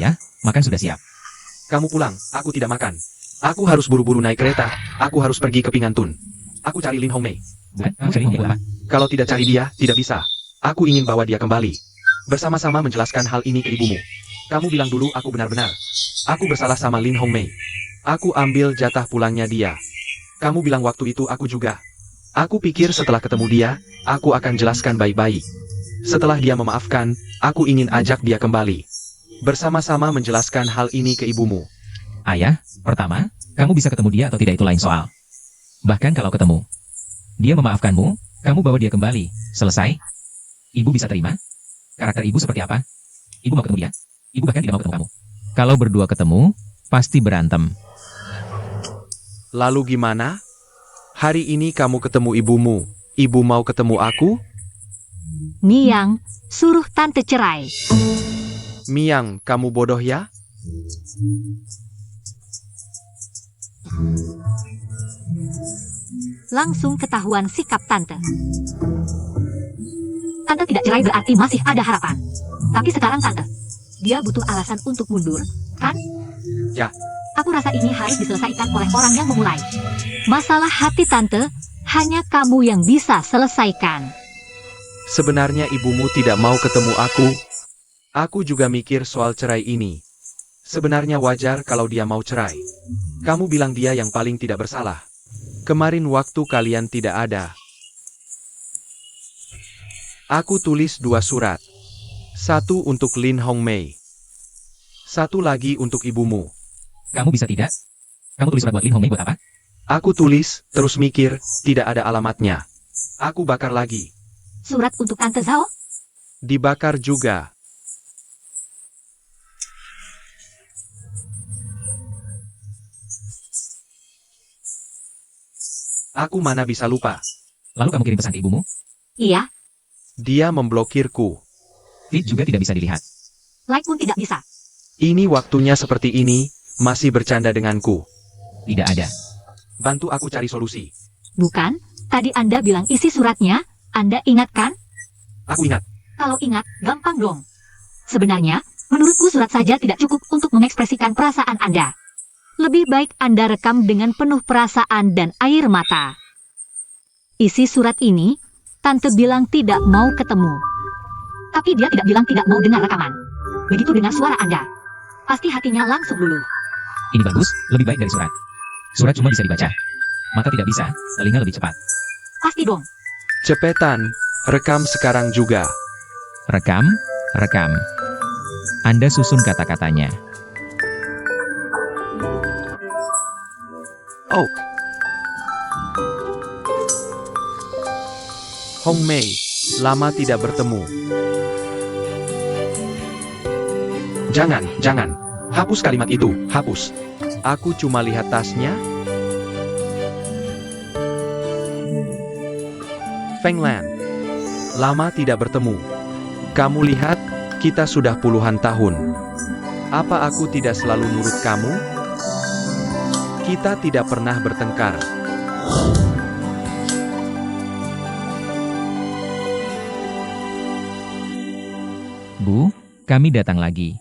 Ayah, makan sudah siap. Kamu pulang, aku tidak makan. Aku harus buru-buru naik kereta, aku harus pergi ke Pingantun. Aku cari Lin Hongmei. Bukan, kamu cari Hongmei apa? Kalau tidak cari dia, tidak bisa. Aku ingin bawa dia kembali. Bersama-sama menjelaskan hal ini ke ibumu. Kamu bilang dulu aku benar-benar. Aku bersalah sama Lin Hongmei. Aku ambil jatah pulangnya dia. Kamu bilang waktu itu aku juga. Aku pikir setelah ketemu dia, aku akan jelaskan baik-baik. Setelah dia memaafkan, aku ingin ajak dia kembali. Bersama-sama menjelaskan hal ini ke ibumu. Ayah, pertama, kamu bisa ketemu dia atau tidak itu lain soal. Bahkan kalau ketemu, dia memaafkanmu, kamu bawa dia kembali. Selesai? Ibu bisa terima? Karakter ibu seperti apa? Ibu mau ketemu dia? Ibu bahkan tidak mau ketemu kamu. Kalau berdua ketemu, pasti berantem. Lalu gimana? Hari ini kamu ketemu ibumu. Ibu mau ketemu aku? Miang, suruh tante cerai. Miang, kamu bodoh ya? Langsung ketahuan sikap tante. Tante tidak cerai berarti masih ada harapan. Tapi sekarang tante, dia butuh alasan untuk mundur, kan? Ya. Aku rasa ini harus diselesaikan oleh orang yang memulai. Masalah hati tante, hanya kamu yang bisa selesaikan. Sebenarnya ibumu tidak mau ketemu aku. Aku juga mikir soal cerai ini. Sebenarnya wajar kalau dia mau cerai. Kamu bilang dia yang paling tidak bersalah. Kemarin waktu kalian tidak ada. Aku tulis 2 surat. 1 untuk Lin Hongmei. 1 lagi untuk ibumu. Kamu bisa tidak? Kamu tulis surat buat Lin Hongmei buat apa? Aku tulis, terus mikir, tidak ada alamatnya. Aku bakar lagi. Surat untuk tante Zhao? Dibakar juga. Aku mana bisa lupa. Lalu kamu kirim pesan ke ibumu? Iya, Dia memblokirku. Feed juga tidak bisa dilihat. like pun tidak bisa. Ini waktunya seperti ini, masih bercanda denganku. Tidak ada. Bantu aku cari solusi. Bukan, tadi Anda bilang isi suratnya, Anda ingat kan? Aku ingat. Kalau ingat, gampang dong. Sebenarnya, menurutku surat saja tidak cukup untuk mengekspresikan perasaan Anda. Lebih baik Anda rekam dengan penuh perasaan dan air mata. Isi surat ini, Tante bilang tidak mau ketemu. Tapi dia tidak bilang tidak mau dengar rekaman. Begitu dengar suara Anda, pasti hatinya langsung luluh. Ini bagus, lebih baik dari surat. Surat cuma bisa dibaca. Mata tidak bisa, telinga lebih cepat. Pasti dong. Cepetan, rekam sekarang juga. Rekam, rekam. Anda susun kata-katanya. Oh. Hongmei, lama tidak bertemu. Jangan. Hapus kalimat itu, hapus. Aku cuma lihat tasnya. Feng Lan, lama tidak bertemu. Kamu lihat, kita sudah puluhan tahun. Apa aku tidak selalu nurut kamu? Kita tidak pernah bertengkar. Bu, kami datang lagi.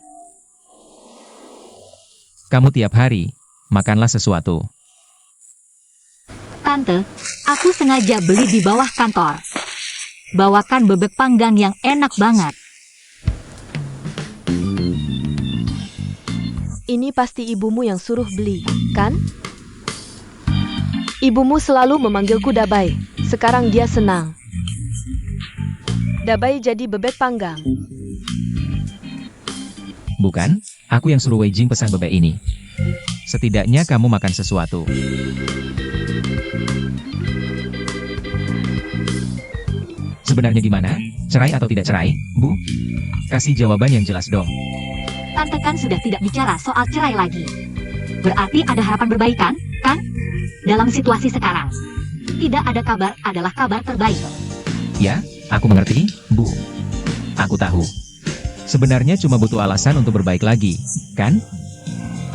Kamu tiap hari, makanlah sesuatu. Tante, aku sengaja beli di bawah kantor. Bawakan bebek panggang yang enak banget. Ini pasti ibumu yang suruh beli, kan? Ibumu selalu memanggilku Dabai. Sekarang dia senang. Dabai jadi bebek panggang. Bukan, aku yang suruh Wei Jing pesan bebek ini. Setidaknya kamu makan sesuatu. Sebenarnya gimana? Cerai atau tidak cerai, Bu? Kasih jawaban yang jelas dong. Tante kan sudah tidak bicara soal cerai lagi. Berarti ada harapan berbaikan, kan? Dalam situasi sekarang, tidak ada kabar adalah kabar terbaik. Ya, aku mengerti, Bu. Aku tahu. Sebenarnya cuma butuh alasan untuk berbaik lagi, kan?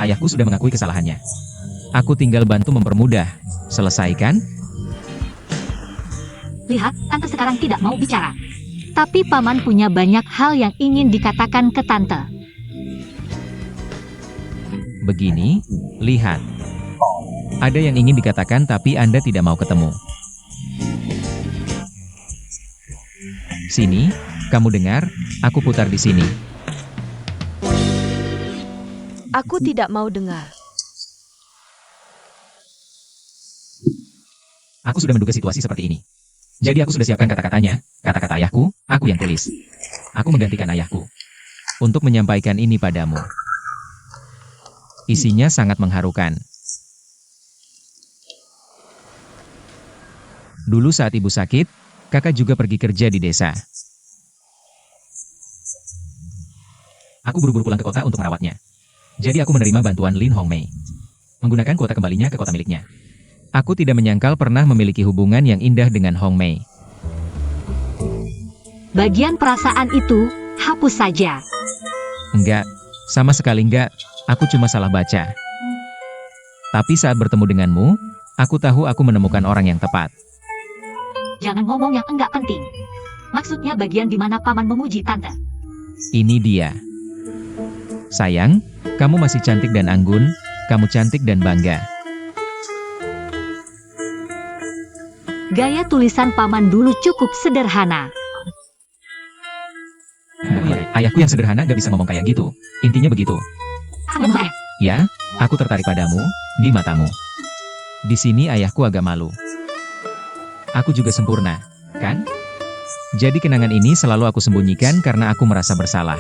Ayahku sudah mengakui kesalahannya. Aku tinggal bantu mempermudah. Selesai kan? Lihat, Tante sekarang tidak mau bicara. Tapi Paman punya banyak hal yang ingin dikatakan ke Tante. Begini, lihat. Ada yang ingin dikatakan tapi Anda tidak mau ketemu. Sini, kamu dengar, aku putar di sini. Aku tidak mau dengar. Aku sudah menduga situasi seperti ini. Jadi aku sudah siapkan kata-katanya, kata-kata ayahku, aku yang tulis. Aku menggantikan ayahku. Untuk menyampaikan ini padamu. Isinya sangat mengharukan. Dulu saat ibu sakit, kakak juga pergi kerja di desa. Aku buru-buru pulang ke kota untuk merawatnya. Jadi aku menerima bantuan Lin Hongmei. Menggunakan kuota kembalinya ke kota miliknya. Aku tidak menyangkal pernah memiliki hubungan yang indah dengan Hongmei. Bagian perasaan itu, hapus saja. Enggak, sama sekali enggak, aku cuma salah baca. Tapi saat bertemu denganmu, aku tahu aku menemukan orang yang tepat. Jangan ngomong yang enggak penting. Maksudnya bagian di mana paman memuji tante. Ini dia. Sayang, kamu masih cantik dan anggun, kamu cantik dan bangga. Gaya tulisan paman dulu cukup sederhana. Oh iya, ayahku yang sederhana gak bisa ngomong kayak gitu. Intinya begitu. Ya, aku tertarik padamu, di matamu. Di sini ayahku agak malu. Aku juga sempurna, kan? Jadi kenangan ini selalu aku sembunyikan karena aku merasa bersalah.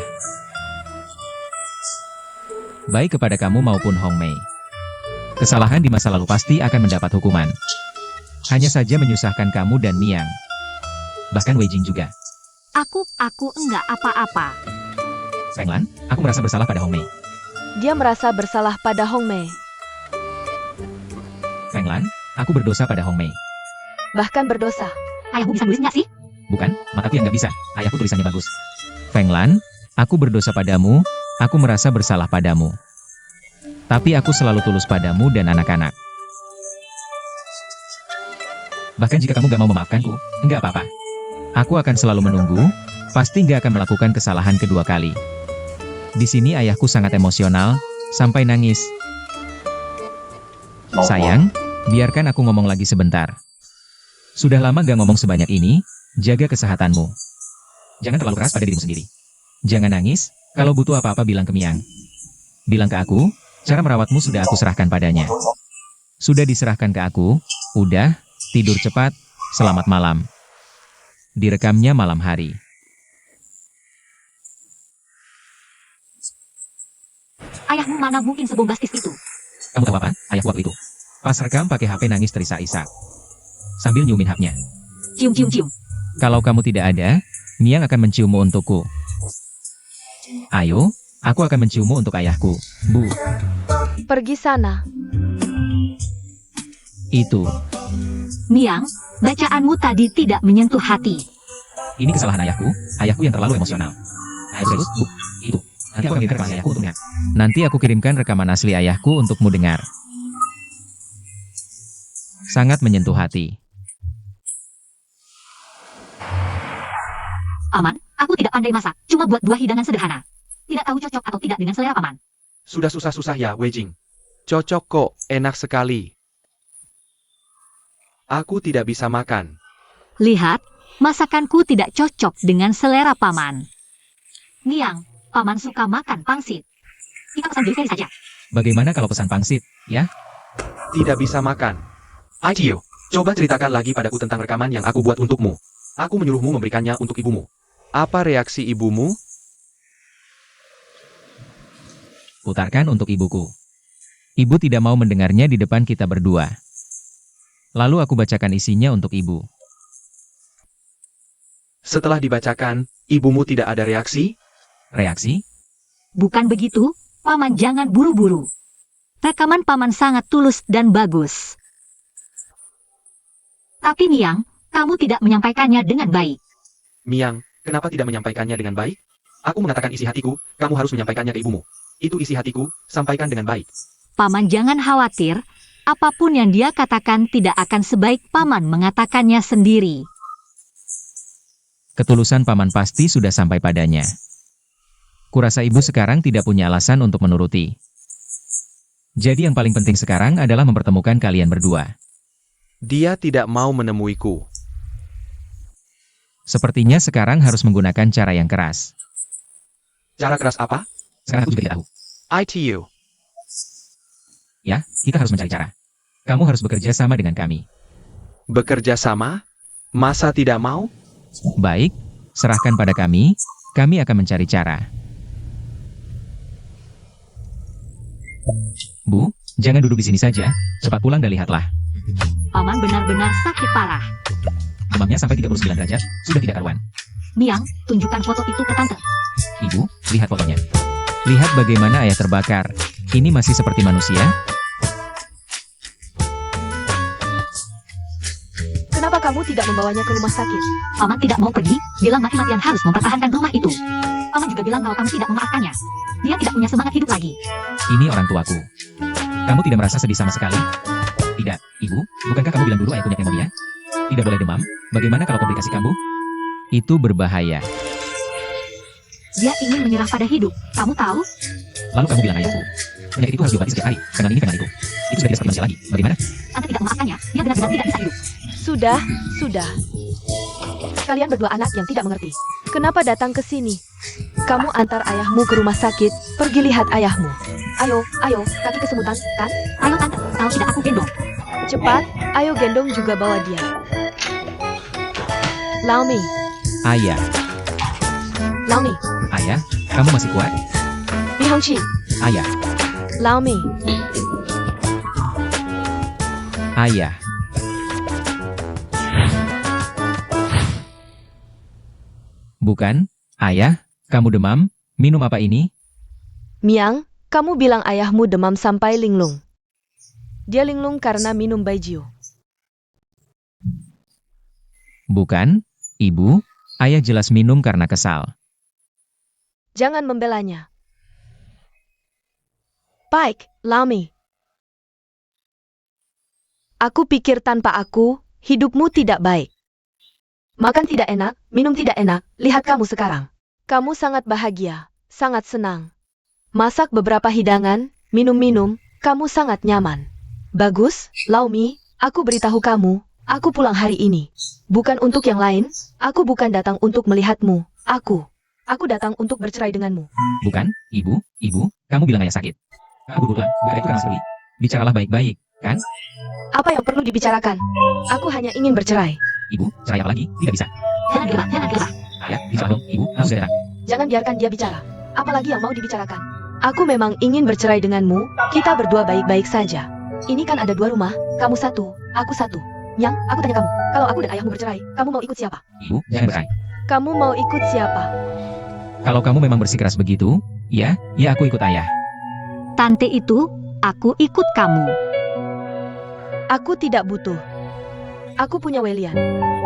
Baik kepada kamu maupun Hongmei. Kesalahan di masa lalu pasti akan mendapat hukuman. Hanya saja menyusahkan kamu dan Miang. Bahkan Wei Jing juga. Aku enggak apa-apa. Feng Lan, aku merasa bersalah pada Hongmei. Dia merasa bersalah pada Hongmei. Feng Lan, aku berdosa pada Hongmei. Bahkan berdosa. Ayahmu bisa nulis nggak sih? Bukan, mataku yang nggak bisa. Ayahku tulisannya bagus. Feng Lan, aku berdosa padamu, aku merasa bersalah padamu. Tapi aku selalu tulus padamu dan anak-anak. Bahkan jika kamu gak mau memaafkanku, enggak apa-apa. Aku akan selalu menunggu, pasti gak akan melakukan kesalahan kedua kali. Di sini ayahku sangat emosional, sampai nangis. Sayang, biarkan aku ngomong lagi sebentar. Sudah lama gak ngomong sebanyak ini, jaga kesehatanmu. Jangan terlalu keras pada dirimu sendiri. Jangan nangis, kalau butuh apa-apa bilang ke Miang. Bilang ke aku, cara merawatmu sudah aku serahkan padanya. Sudah diserahkan ke aku, udah, tidur cepat, selamat malam. Direkamnya malam hari. Ayahmu mana mungkin sebombastis itu? Kamu tahu apa, ayahku waktu itu? Pas rekam pakai HP nangis terisak-isak. Sambil nyiumin hapnya. Cium. Kalau kamu tidak ada, Miang akan menciummu untukku. Ayo, aku akan menciummu untuk ayahku, Bu. Pergi sana. Itu. Miang, bacaanmu tadi tidak menyentuh hati. Ini kesalahan ayahku yang terlalu emosional. Ayo serius, Bu. Itu. Nanti aku akan kirimkan rekaman ayahku untuk dengar. Nanti aku kirimkan rekaman asli ayahku untukmu dengar. Sangat menyentuh hati. Paman, aku tidak pandai masak, cuma buat buah hidangan sederhana. Tidak tahu cocok atau tidak dengan selera paman. Sudah susah-susah ya, Wei Jing. Cocok kok, enak sekali. Aku tidak bisa makan. Lihat, masakanku tidak cocok dengan selera paman. Miang, paman suka makan pangsit. Kita pesan delivery saja. Bagaimana kalau pesan pangsit, ya? Tidak bisa makan. Aichio, coba ceritakan lagi padaku tentang rekaman yang aku buat untukmu. Aku menyuruhmu memberikannya untuk ibumu. Apa reaksi ibumu? Putarkan untuk ibuku. Ibu tidak mau mendengarnya di depan kita berdua. Lalu aku bacakan isinya untuk ibu. Setelah dibacakan, ibumu tidak ada reaksi? Reaksi? Bukan begitu, paman jangan buru-buru. Rekaman paman sangat tulus dan bagus. Tapi Miang, kamu tidak menyampaikannya dengan baik. Miang, kenapa tidak menyampaikannya dengan baik? Aku mengatakan isi hatiku, kamu harus menyampaikannya ke ibumu. Itu isi hatiku, sampaikan dengan baik. Paman jangan khawatir, apapun yang dia katakan tidak akan sebaik paman mengatakannya sendiri. Ketulusan paman pasti sudah sampai padanya. Kurasa ibu sekarang tidak punya alasan untuk menuruti. Jadi yang paling penting sekarang adalah mempertemukan kalian berdua. Dia tidak mau menemuiku. Sepertinya sekarang harus menggunakan cara yang keras. Cara keras apa? Sekarang aku juga tidak tahu. ITU. Ya, kita harus mencari cara. Kamu harus bekerja sama dengan kami. Bekerja sama? Masa tidak mau? Baik, serahkan pada kami akan mencari cara. Bu, jangan duduk di sini saja, cepat pulang dan lihatlah. Paman benar-benar sakit parah. Demamnya sampai 39 derajat, sudah tidak karuan. Miang, tunjukkan foto itu ke tante. Ibu, lihat fotonya. Lihat bagaimana ayah terbakar. Ini masih seperti manusia? Kenapa kamu tidak membawanya ke rumah sakit? Paman tidak mau pergi, bilang mati-matian harus mempertahankan rumah itu. Paman juga bilang kalau kamu tidak memaafkannya. Dia tidak punya semangat hidup lagi. Ini orang tuaku. Kamu tidak merasa sedih sama sekali? Tidak, Ibu. Bukankah kamu bilang dulu ayah punya pneumonia? Tidak boleh demam. Bagaimana kalau komplikasi kambuh? Itu berbahaya. Dia ingin menyerah pada hidup. Kamu tahu? Lalu kamu bilang ayahku. Penyakit itu harus diobati setiap hari. Fengan ini, fengan itu. Itu sudah tidak seperti manusia lagi. Bagaimana? Tante tidak memaafkannya. Dia benar-benar tidak bisa hidup. Sudah. Kalian berdua anak yang tidak mengerti. Kenapa datang ke sini? Kamu antar ayahmu ke rumah sakit, pergi lihat ayahmu. Ayo, kaki kesemutan, kan? Ayo tante, tahu tidak aku gendong. Cepat, ayo gendong juga bawa dia. Laomi, Ayah. Laomi, Ayah, kamu masih kuat? Mi Hongqi, Ayah. Laomi. Ayah. Bukan, ayah, kamu demam? Minum apa ini? Miang, kamu bilang ayahmu demam sampai linglung. Dia linglung karena minum baijiu. Bukan, Ibu, ayah jelas minum karena kesal. Jangan membelanya. Baik, Laomi. Aku pikir tanpa aku, hidupmu tidak baik. Makan tidak enak, minum tidak enak, lihat kamu sekarang. Kamu sangat bahagia, sangat senang. Masak beberapa hidangan, minum-minum, kamu sangat nyaman. Bagus, Laomi, aku beritahu kamu, aku pulang hari ini. Bukan untuk yang lain, aku bukan datang untuk melihatmu, aku datang untuk bercerai denganmu. Bukan, Ibu, kamu bilang ayah sakit. Kamu pulang, bukan itu karena sedih. Bicaralah baik-baik, kan? Apa yang perlu dibicarakan? Aku hanya ingin bercerai. Ibu, cerai apa lagi? Tidak bisa. Jangan gerak. Ayah, bicara dong, Ibu, harus segera. Jangan biarkan dia bicara. Apalagi yang mau dibicarakan? Aku memang ingin bercerai denganmu, kita berdua baik-baik saja. Ini kan ada dua rumah, kamu satu, aku satu. Yang, aku tanya kamu, kalau aku dan ayahmu bercerai, kamu mau ikut siapa? Ibu, jangan bercerai. Kamu mau ikut siapa? Kalau kamu memang bersikeras begitu, ya aku ikut ayah. Tante itu, aku ikut kamu. Aku tidak butuh. Aku punya Welian.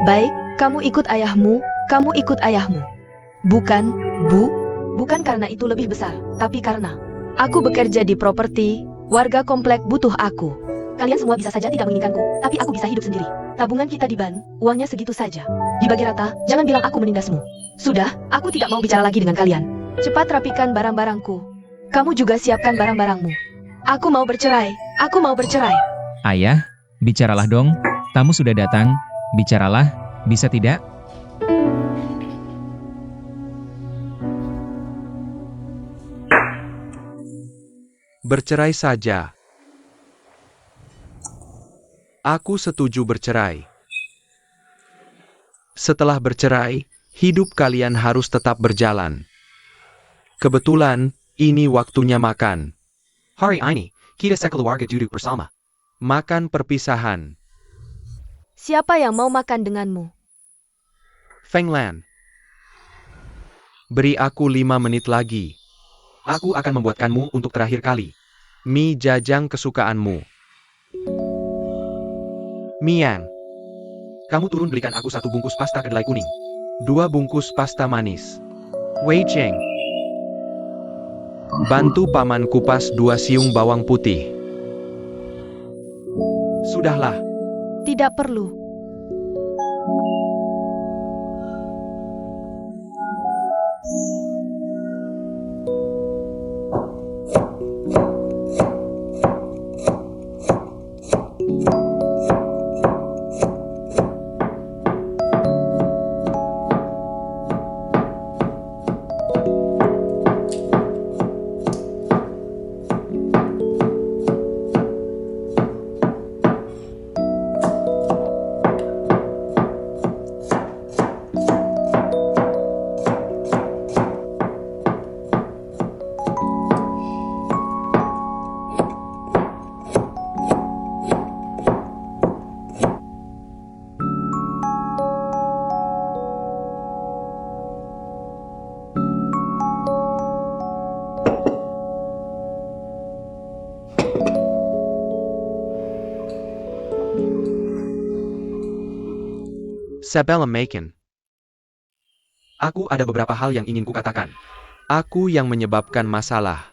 Baik, kamu ikut ayahmu, kamu ikut ayahmu. Bukan, bukan karena itu lebih besar, tapi karena aku bekerja di properti, warga komplek butuh aku. Kalian semua bisa saja tidak menginginkanku, tapi aku bisa hidup sendiri. Tabungan kita di ban, uangnya segitu saja. Dibagi rata, jangan bilang aku menindasmu. Sudah, aku tidak mau bicara lagi dengan kalian. Cepat rapikan barang-barangku. Kamu juga siapkan barang-barangmu. Aku mau bercerai, aku mau bercerai. Ayah, bicaralah dong. Tamu sudah datang. Bicaralah, bisa tidak? Bercerai saja. Aku setuju bercerai. Setelah bercerai, hidup kalian harus tetap berjalan. Kebetulan, ini waktunya makan. Hari ini, kita sekeluarga duduk bersama. Makan perpisahan. Siapa yang mau makan denganmu? Feng Lan. Beri aku 5 menit lagi. Aku akan membuatkanmu untuk terakhir kali. Mie jajang kesukaanmu. Miang. Kamu turun belikan aku 1 bungkus pasta kedelai kuning. 2 bungkus pasta manis. Wei Cheng. Bantu paman kupas 2 siung bawang putih. Sudahlah. Tidak perlu. Sebelum makan. Aku ada beberapa hal yang ingin kukatakan. Aku yang menyebabkan masalah.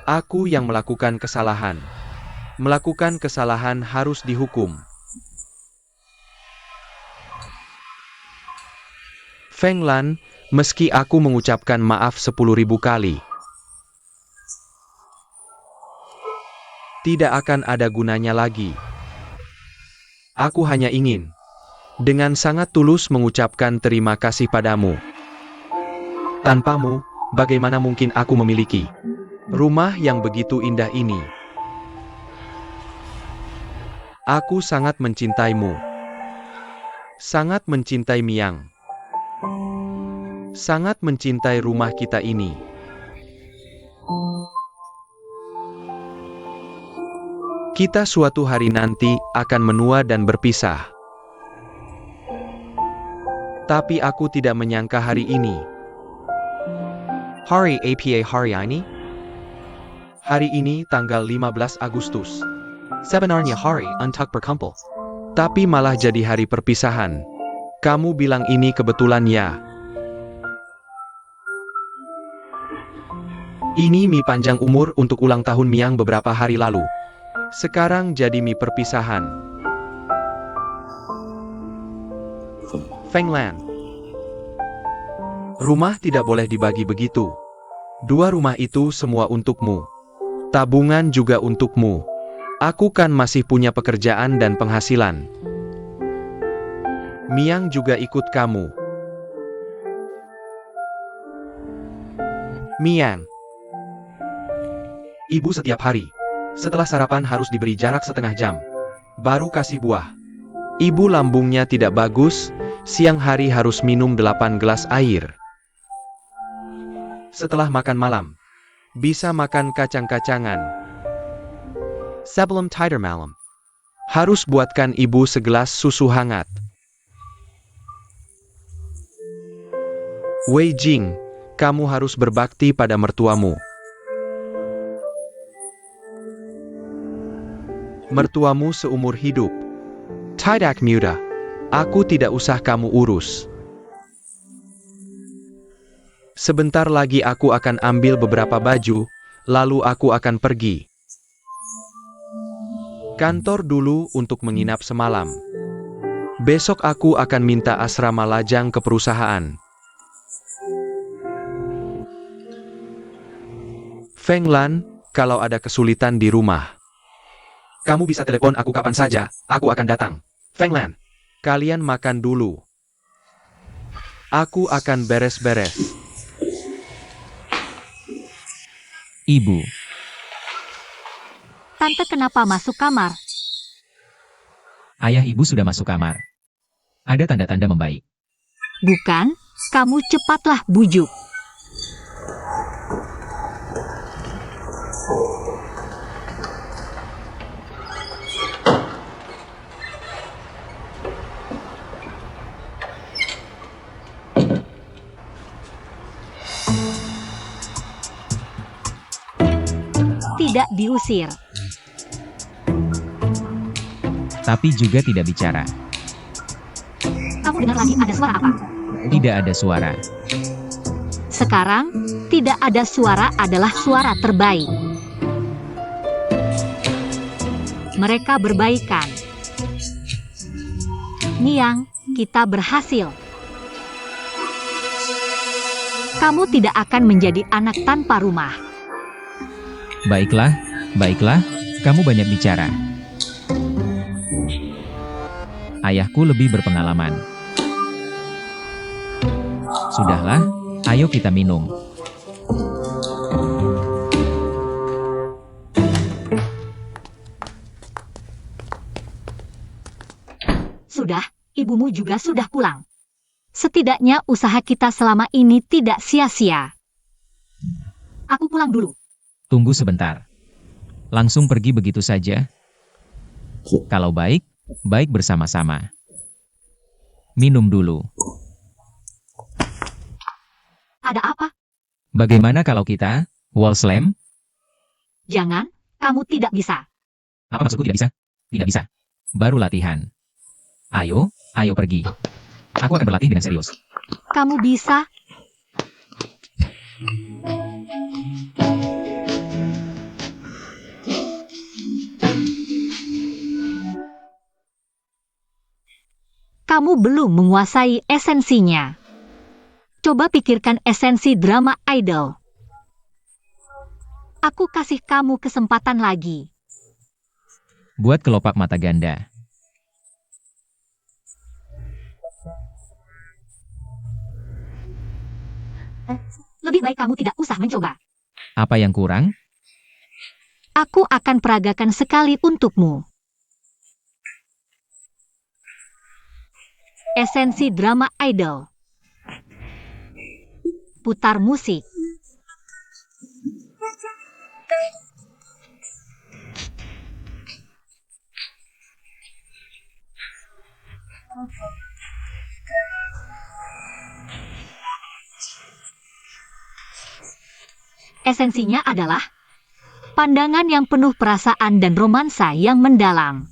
Aku yang melakukan kesalahan. Melakukan kesalahan harus dihukum. Feng Lan, meski aku mengucapkan maaf 10.000 kali, tidak akan ada gunanya lagi. Aku hanya ingin, dengan sangat tulus mengucapkan terima kasih padamu. Tanpamu, bagaimana mungkin aku memiliki rumah yang begitu indah ini? Aku sangat mencintaimu. Sangat mencintai Miang. Sangat mencintai rumah kita ini. Kita suatu hari nanti akan menua dan berpisah. Tapi aku tidak menyangka hari ini. Hari apa hari ini? Hari ini tanggal 15 Agustus. Sebenarnya hari untuk berkumpul. Tapi malah jadi hari perpisahan. Kamu bilang ini kebetulan ya? Ini mie panjang umur untuk ulang tahun Miang beberapa hari lalu. Sekarang jadi mie perpisahan. Feng Lan. Rumah tidak boleh dibagi begitu. 2 rumah itu semua untukmu. Tabungan juga untukmu. Aku kan masih punya pekerjaan dan penghasilan. Miang juga ikut kamu. Miang. Ibu setiap hari, setelah sarapan harus diberi jarak setengah jam. Baru kasih buah. Ibu lambungnya tidak bagus, siang hari harus minum 8 gelas air. Setelah makan malam, bisa makan kacang-kacangan. Sebelum tidur malam, harus buatkan ibu segelas susu hangat. Wei Jing, kamu harus berbakti pada mertuamu. Mertuamu seumur hidup. Tidak muda. Aku tidak usah kamu urus. Sebentar lagi aku akan ambil beberapa baju, lalu aku akan pergi. Kantor dulu untuk menginap semalam. Besok aku akan minta asrama lajang ke perusahaan. Feng Lan, kalau ada kesulitan di rumah, kamu bisa telepon aku kapan saja, aku akan datang. Feng Lan, kalian makan dulu. Aku akan beres-beres. Ibu, Tante kenapa masuk kamar? ayah ibu sudah masuk kamar. Ada tanda-tanda membaik. Bukan, kamu cepatlah bujuk. Tidak diusir. Tapi juga tidak bicara. Kamu dengar lagi ada suara apa? Tidak ada suara. Sekarang, tidak ada suara adalah suara terbaik. Mereka berbaikan. Niang, kita berhasil. Kamu tidak akan menjadi anak tanpa rumah. Baiklah, baiklah, kamu banyak bicara. Ayahku lebih berpengalaman. Sudahlah, ayo kita minum. Sudah, ibumu juga sudah pulang. Setidaknya usaha kita selama ini tidak sia-sia. Aku pulang dulu. Tunggu sebentar. Langsung pergi begitu saja? Kalau baik, baik bersama-sama. Minum dulu. Ada apa? Bagaimana kalau kita wall slam? Jangan, kamu tidak bisa. Apa maksudku tidak bisa? Tidak bisa. Baru latihan. Ayo, ayo pergi. Aku akan berlatih dengan serius. Kamu bisa. Kamu belum menguasai esensinya. Coba pikirkan esensi drama idol. Aku kasih kamu kesempatan lagi. Buat kelopak mata ganda. Lebih baik kamu tidak usah mencoba. Apa yang kurang? Aku akan peragakan sekali untukmu. Esensi drama idol. Putar musik. Esensinya adalah pandangan yang penuh perasaan dan romansa yang mendalam.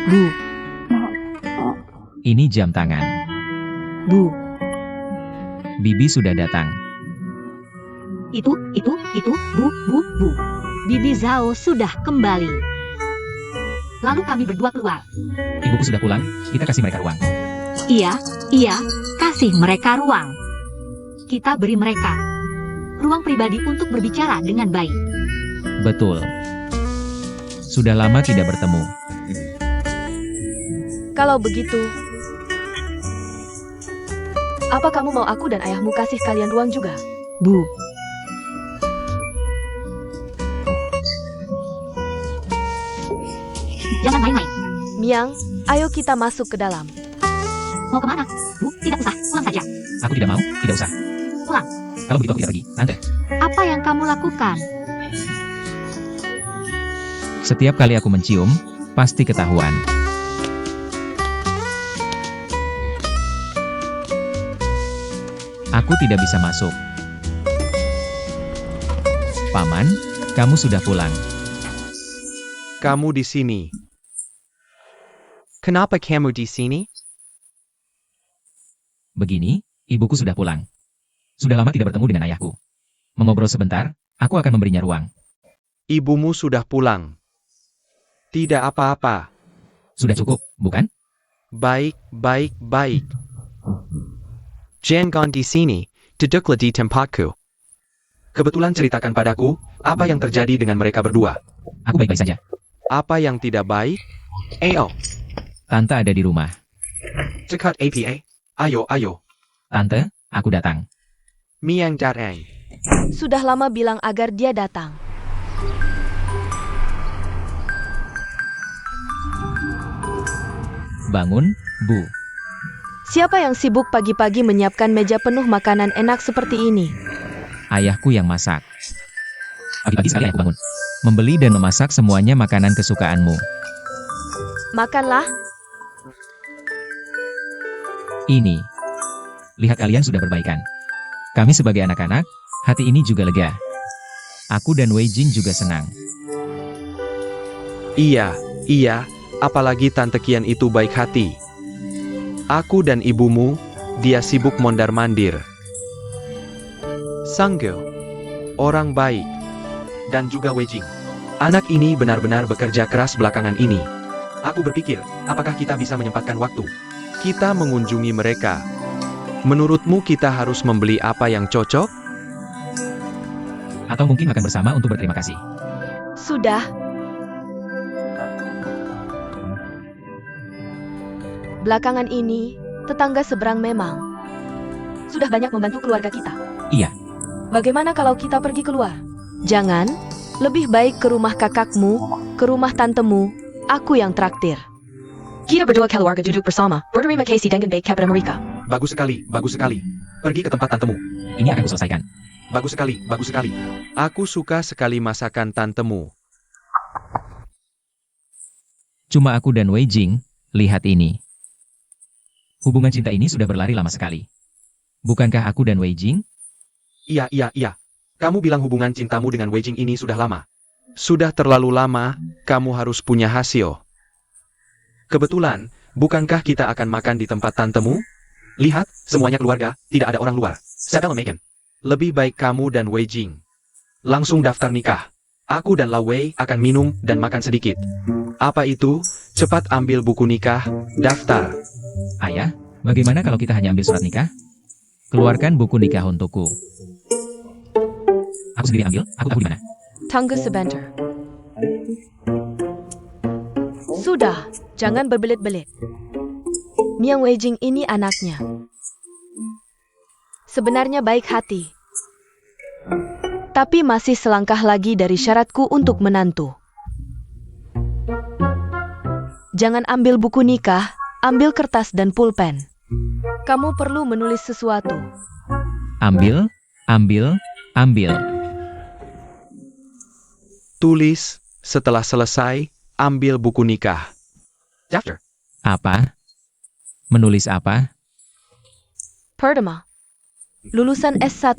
Bu. Ini jam tangan. Bu. Bibi sudah datang. Itu, bu. Bibi Zhao sudah kembali. Lalu kami berdua keluar. Ibuku sudah pulang, kita kasih mereka ruang. Iya, kasih mereka ruang. Kita beri mereka ruang pribadi untuk berbicara dengan baik. Betul. Sudah lama tidak bertemu. Kalau begitu, apa kamu mau aku dan ayahmu kasih kalian ruang juga? Bu. Jangan main-main. Miang, ayo kita masuk ke dalam. Mau kemana? Bu, tidak usah. Pulang saja. Aku tidak mau, tidak usah. Pulang. Kalau begitu aku tidak pergi, Tante. Apa yang kamu lakukan? Setiap kali aku mencium, pasti ketahuan. Aku tidak bisa masuk. Paman, kamu sudah pulang. Kamu di sini. Kenapa kamu di sini? Begini, ibuku sudah pulang. Sudah lama tidak bertemu dengan ayahku. Mengobrol sebentar, aku akan memberinya ruang. Ibumu sudah pulang. Tidak apa-apa. Sudah cukup, bukan? Baik. Jangan di sini, duduklah di tempatku. Kebetulan ceritakan padaku, apa yang terjadi dengan mereka berdua. Aku baik-baik saja. Apa yang tidak baik? Ayo, Tante ada di rumah. cekat APA. Ayo. Tante, aku datang. Miang datang. Sudah lama bilang agar dia datang. Bangun, Bu. Siapa yang sibuk pagi-pagi menyiapkan meja penuh makanan enak seperti ini? Ayahku yang masak. Pagi-pagi sekali aku bangun. Membeli dan memasak semuanya makanan kesukaanmu. Makanlah. Ini. Lihat kalian sudah berbaikan. Kami sebagai anak-anak, hati ini juga lega. Aku dan Wei Jing juga senang. Iya, apalagi Tante Kian itu baik hati. Aku dan ibumu, dia sibuk mondar-mandir. Sanggeu, orang baik. Dan juga Wei Jing. Anak ini benar-benar bekerja keras belakangan ini. Aku berpikir, apakah kita bisa menyempatkan waktu? Kita mengunjungi mereka. Menurutmu kita harus membeli apa yang cocok? Atau mungkin makan bersama untuk berterima kasih. Sudah. Belakangan ini, tetangga seberang memang sudah banyak membantu keluarga kita. Iya. Bagaimana kalau kita pergi keluar? Jangan, lebih baik ke rumah kakakmu, ke rumah tantemu, aku yang traktir. Kita berdua keluarga duduk bersama, berterima kasih dengan baik kepada mereka. Bagus sekali, bagus sekali. Pergi ke tempat tantemu. Ini akan kuselesaikan. Bagus sekali, bagus sekali. Aku suka sekali masakan tantemu. Cuma aku dan Wei Jing, lihat ini. Hubungan cinta ini sudah berlari lama sekali. Bukankah aku dan Wei Jing? Iya. Kamu bilang hubungan cintamu dengan Wei Jing ini sudah lama. Sudah terlalu lama, kamu harus punya hasil. Kebetulan, bukankah kita akan makan di tempat tantemu? Lihat, semuanya keluarga, tidak ada orang luar. Sabel Megan. Lebih baik kamu dan Wei Jing langsung daftar nikah. Aku dan La Wei akan minum dan makan sedikit. Apa itu? Cepat ambil buku nikah, daftar. Ayah, bagaimana kalau kita hanya ambil surat nikah? Keluarkan buku nikah untukku. Aku sendiri ambil, aku tahu di mana. Tunggu sebentar. Sudah, jangan berbelit-belit. Miang Wei Jing ini anaknya. Sebenarnya baik hati. Tapi masih selangkah lagi dari syaratku untuk menantu. Jangan ambil buku nikah, ambil kertas dan pulpen. Kamu perlu menulis sesuatu. Ambil. Tulis, setelah selesai, ambil buku nikah. Daftar. Apa? Menulis apa? Pertama, lulusan S1.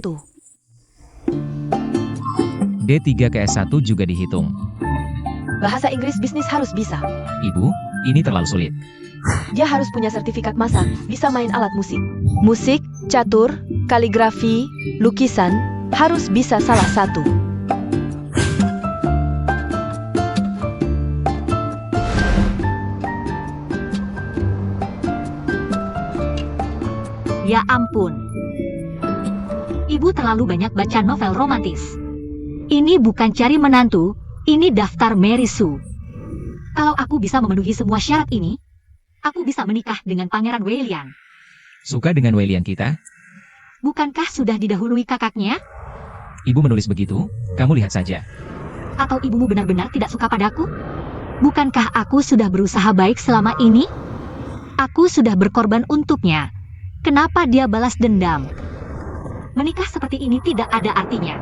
D3 ke S1 juga dihitung. Bahasa Inggris bisnis harus bisa. Ibu, ini terlalu sulit. Dia harus punya sertifikat masak, bisa main alat musik. Musik, catur, kaligrafi, lukisan, harus bisa salah satu. Ya ampun. Ibu terlalu banyak baca novel romantis. Ini bukan cari menantu, ini daftar Mary Sue. Kalau aku bisa memenuhi semua syarat ini, aku bisa menikah dengan Pangeran Weilian. Suka dengan Weilian kita? Bukankah sudah didahului kakaknya? Ibu menulis begitu, kamu lihat saja. Atau ibumu benar-benar tidak suka padaku? Bukankah aku sudah berusaha baik selama ini? Aku sudah berkorban untuknya. Kenapa dia balas dendam? Menikah seperti ini tidak ada artinya.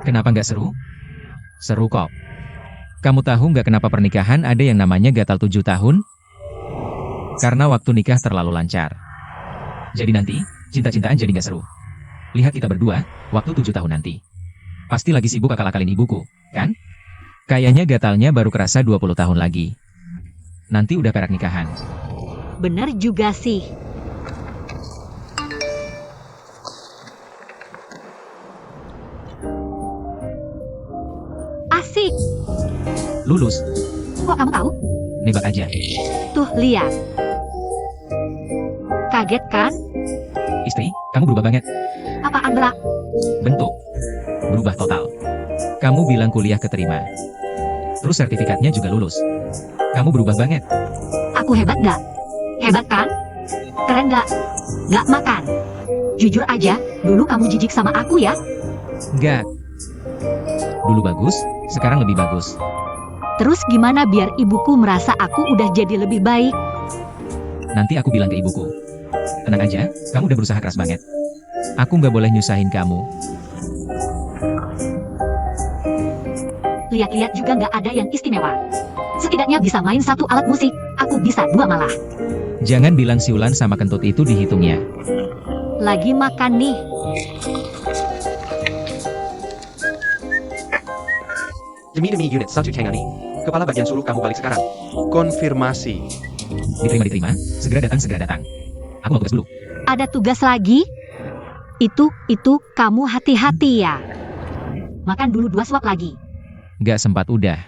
Kenapa nggak seru? Seru kok. Kamu tahu nggak kenapa pernikahan ada yang namanya gatal 7 tahun? Karena waktu nikah terlalu lancar. Jadi nanti, cinta-cintaan jadi nggak seru. Lihat kita berdua, waktu 7 tahun nanti. Pasti lagi sibuk akal-akalin ibuku, kan? Kayaknya gatalnya baru kerasa 20 tahun lagi. Nanti udah perak nikahan. Benar juga sih. Asik. Lulus, Kok kamu tahu? nebak aja. Tuh, lihat. Kaget kan? Istri, kamu berubah banget. Apaan, Bra? Bentuk. Berubah total. Kamu bilang kuliah keterima. Terus sertifikatnya juga lulus. Kamu berubah banget. Aku hebat nggak? Hebat kan? Keren nggak? Nggak makan. Jujur aja, dulu kamu jijik sama aku ya? Enggak. Dulu bagus, sekarang lebih bagus. Terus gimana biar ibuku merasa aku udah jadi lebih baik? Nanti aku bilang ke ibuku. Tenang aja, kamu udah berusaha keras banget. Aku nggak boleh nyusahin kamu. Lihat-lihat juga nggak ada yang istimewa. Setidaknya bisa main 1 alat musik, aku bisa 2 malah. Jangan bilang siulan sama kentut itu dihitungnya. Lagi makan nih. Demi unit 1 Tangani. Kepala bagian suluk kamu balik sekarang. Konfirmasi. Diterima, segera datang. Aku mau tugas dulu. Ada tugas lagi? Itu, kamu hati-hati ya. Makan dulu 2 suap lagi. Nggak sempat udah.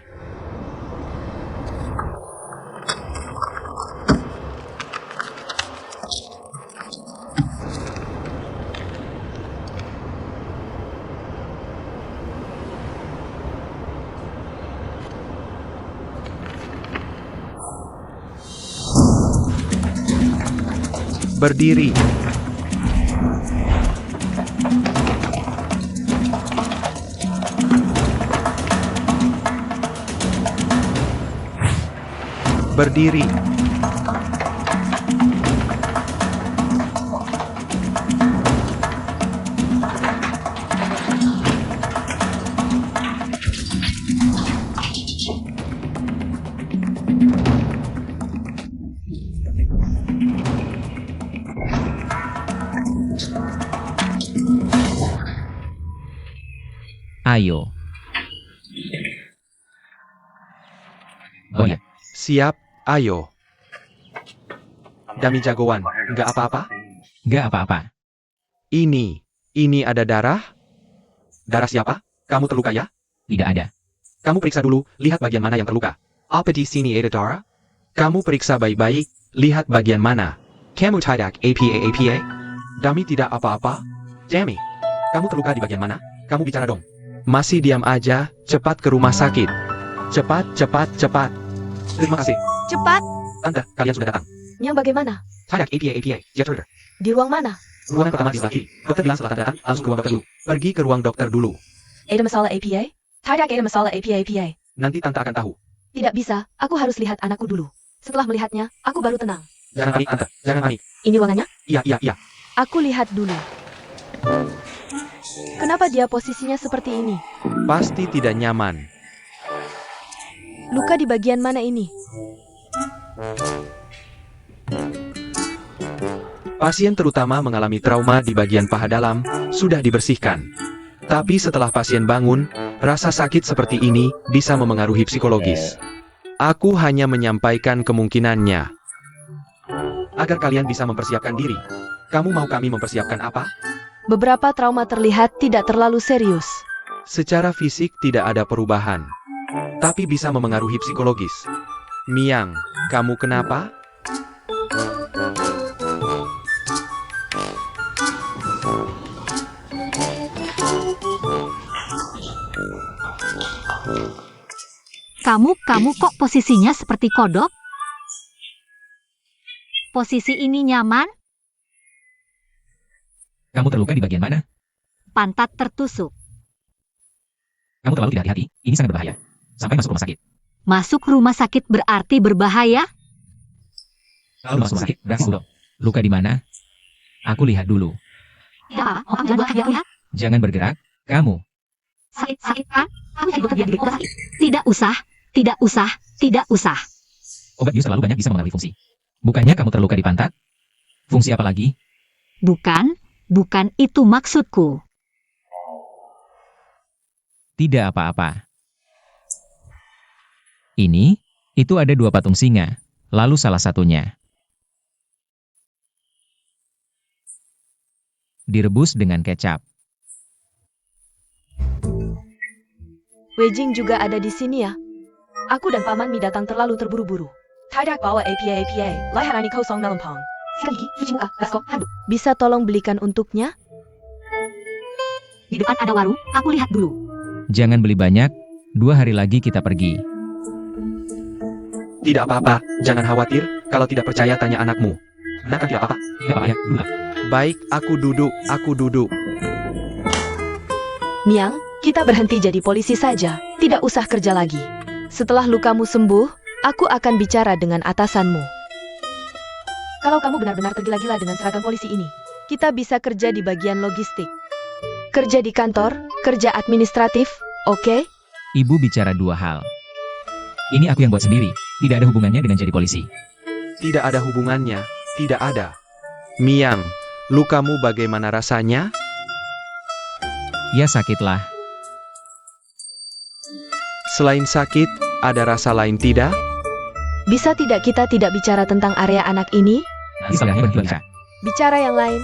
Berdiri. Berdiri. Ayo. Oh ya, Siap, ayo. Dami jagoan, nggak apa-apa? nggak apa-apa. Ini ada darah? Darah siapa? Kamu terluka ya? Tidak ada. Kamu periksa dulu, lihat bagian mana yang terluka. Apa di sini ada darah? Kamu periksa baik-baik, lihat bagian mana. Kamu tidak apa? Dami tidak apa-apa? Jamie, kamu terluka di bagian mana? Kamu bicara dong. Masih diam aja, cepat ke rumah sakit. Cepat, cepat, cepat. Terima kasih. Cepat. Tante, kalian sudah datang. Yang bagaimana? Tidak apa? Jeter. Di ruang mana? Ruangan pertama di sebelah kiri. Dokter bilang setelah tanda datang, langsung ke ruang dokter dulu. Pergi ke ruang dokter dulu. Ada masalah APA? Tidak ada masalah APA. Nanti tante akan tahu. Tidak bisa, aku harus lihat anakku dulu. Setelah melihatnya, aku baru tenang. Jangan panik, tante. Jangan panik. Ini ruangannya? Iya. Aku lihat dulu. Kenapa dia posisinya seperti ini? Pasti tidak nyaman. Luka di bagian mana ini? Pasien terutama mengalami trauma di bagian paha dalam, sudah dibersihkan. Tapi setelah pasien bangun, rasa sakit seperti ini bisa memengaruhi psikologis. Aku hanya menyampaikan kemungkinannya. Agar kalian bisa mempersiapkan diri. Kamu mau kami mempersiapkan apa? Beberapa trauma terlihat tidak terlalu serius. Secara fisik tidak ada perubahan. Tapi bisa memengaruhi psikologis. Miang, kamu kenapa? Kamu kok posisinya seperti kodok? Posisi ini nyaman? Kamu terluka di bagian mana? Pantat tertusuk. Kamu terlalu tidak hati-hati. Ini sangat berbahaya. Sampai masuk rumah sakit. Masuk rumah sakit berarti berbahaya? Kalau masuk rumah sakit, berarti sudah. Luka di mana? Aku lihat dulu. Ya, lihat. Jangan bergerak. Kamu. Sakit kan? Tidak usah. Obat bius terlalu banyak bisa mengalami fungsi. Bukannya kamu terluka di pantat? Fungsi apa lagi? Bukan itu maksudku. Tidak apa-apa. Itu ada 2 patung singa. Lalu salah satunya direbus dengan kecap. Weijing juga ada di sini ya. Aku dan Paman Mi datang terlalu terburu-buru. Tidak bawa APA. Laharani kosong melampang. Bisa tolong belikan untuknya? Di depan ada warung, aku lihat dulu. Jangan beli banyak. 2 hari lagi kita pergi. Tidak apa-apa, jangan khawatir. Kalau tidak percaya tanya anakmu. Anak kan tidak apa-apa. Tidak apa-apa ya, duduk. Baik, aku duduk. Miang, kita berhenti jadi polisi saja. Tidak usah kerja lagi. Setelah lukamu sembuh, aku akan bicara dengan atasanmu. Kalau kamu benar-benar tergila-gila dengan seragam polisi ini, kita bisa kerja di bagian logistik. Kerja di kantor, kerja administratif, oke? Ibu bicara 2 hal. Ini aku yang buat sendiri. Tidak ada hubungannya dengan jadi polisi. Tidak ada hubungannya, tidak ada. Miang, lukamu bagaimana rasanya? Ya sakitlah. Selain sakit, ada rasa lain tidak? Bisa tidak kita tidak bicara tentang area anak ini? Nanti setelahnya berhenti bisa. Bicara yang lain.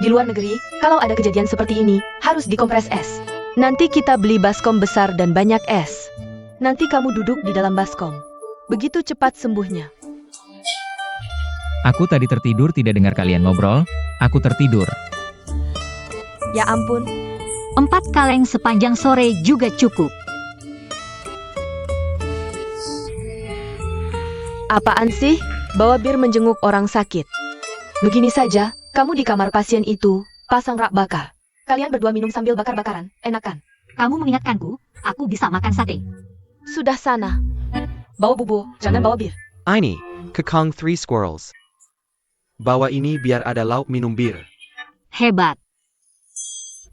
Di luar negeri, kalau ada kejadian seperti ini, harus dikompres es. Nanti kita beli baskom besar dan banyak es. Nanti kamu duduk di dalam baskom. Begitu cepat sembuhnya. Aku tadi tertidur tidak dengar kalian ngobrol. Aku tertidur. Ya ampun, 4 kaleng sepanjang sore juga cukup. apaan sih? Bawa bir menjenguk orang sakit. Begini saja, kamu di kamar pasien itu, pasang rak bakar. Kalian berdua minum sambil bakar-bakaran, enak kan? Kamu mengingatkanku, aku bisa makan sate. Sudah sana. Bawa bubur, jangan bawa bir. Ini, kekang 3 squirrels. Bawa ini biar ada lauk minum bir. Hebat.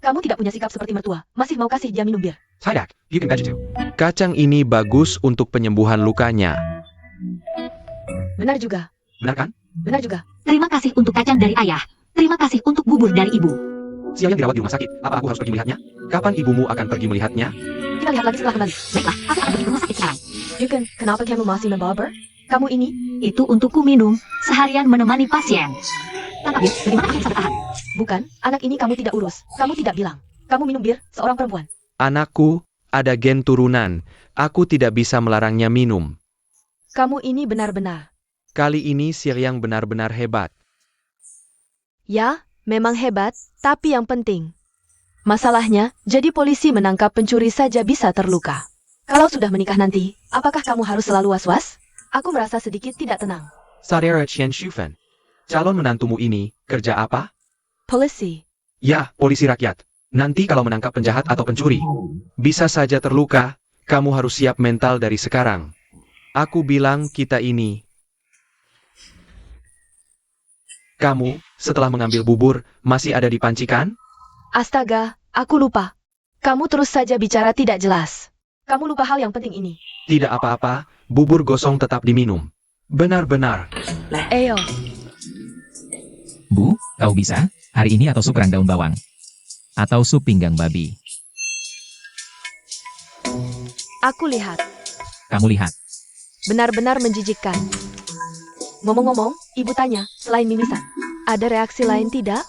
Kamu tidak punya sikap seperti mertua, masih mau kasih dia minum bir. Tidak, you can bet it too. Kacang ini bagus untuk penyembuhan lukanya. Benar juga, Benar kan? benar juga. Terima kasih untuk kacang dari ayah. Terima kasih untuk bubur dari ibu. Si Ayang dirawat di rumah sakit. Apa aku harus pergi melihatnya? Kapan ibumu akan pergi melihatnya? Kita lihat lagi setelah kembali. Baiklah, aku akan pergi ke rumah sakit sekarang. Yuken, kenapa kamu masih membawa bir? Kamu ini, Itu untukku minum, seharian menemani pasien. Tanpa bir, bagaimana aku bisa bertahan? bukan, anak ini kamu tidak urus. Kamu tidak bilang. Kamu minum bir, seorang perempuan. Anakku, ada gen turunan. Aku tidak bisa melarangnya minum. Kamu ini benar-benar. Kali ini Siryang benar-benar hebat. Ya, memang hebat, tapi yang penting. Masalahnya, jadi polisi menangkap pencuri saja bisa terluka. Kalau sudah menikah nanti, apakah kamu harus selalu was-was? Aku merasa sedikit tidak tenang. Saudara Chen Shufen. Calon menantumu ini, kerja apa? Polisi. Ya, polisi rakyat. Nanti kalau menangkap penjahat atau pencuri, bisa saja terluka, kamu harus siap mental dari sekarang. Aku bilang kita ini. Kamu, setelah mengambil bubur, masih ada di panci kan? Astaga, aku lupa. Kamu terus saja bicara tidak jelas. Kamu lupa hal yang penting ini. Tidak apa-apa, bubur gosong tetap diminum. Benar-benar. Eyo, Bu, kau bisa? Hari ini atau sup kerang daun bawang? Atau sup pinggang babi? aku lihat. Kamu lihat. Benar-benar menjijikkan. Ngomong-ngomong, ibu tanya, selain mimisan, ada reaksi lain tidak?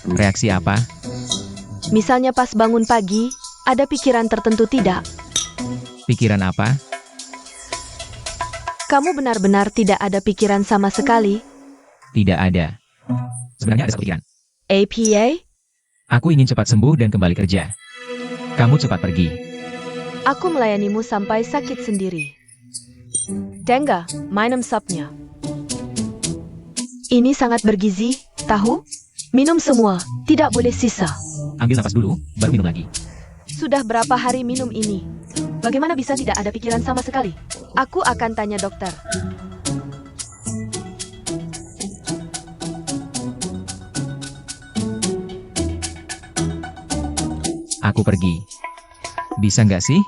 Reaksi apa? Misalnya pas bangun pagi, ada pikiran tertentu tidak? Pikiran apa? Kamu benar-benar tidak ada pikiran sama sekali? Tidak ada. Sebenarnya ada satu pikiran. APA? Aku ingin cepat sembuh dan kembali kerja. Kamu cepat pergi. Aku melayanimu sampai sakit sendiri. Tengga, minum supnya. Ini sangat bergizi, tahu? Minum semua, tidak boleh sisa. Ambil napas dulu, baru minum lagi. Sudah berapa hari minum ini? Bagaimana bisa tidak ada pikiran sama sekali? Aku akan tanya dokter. Aku pergi. Bisa nggak sih?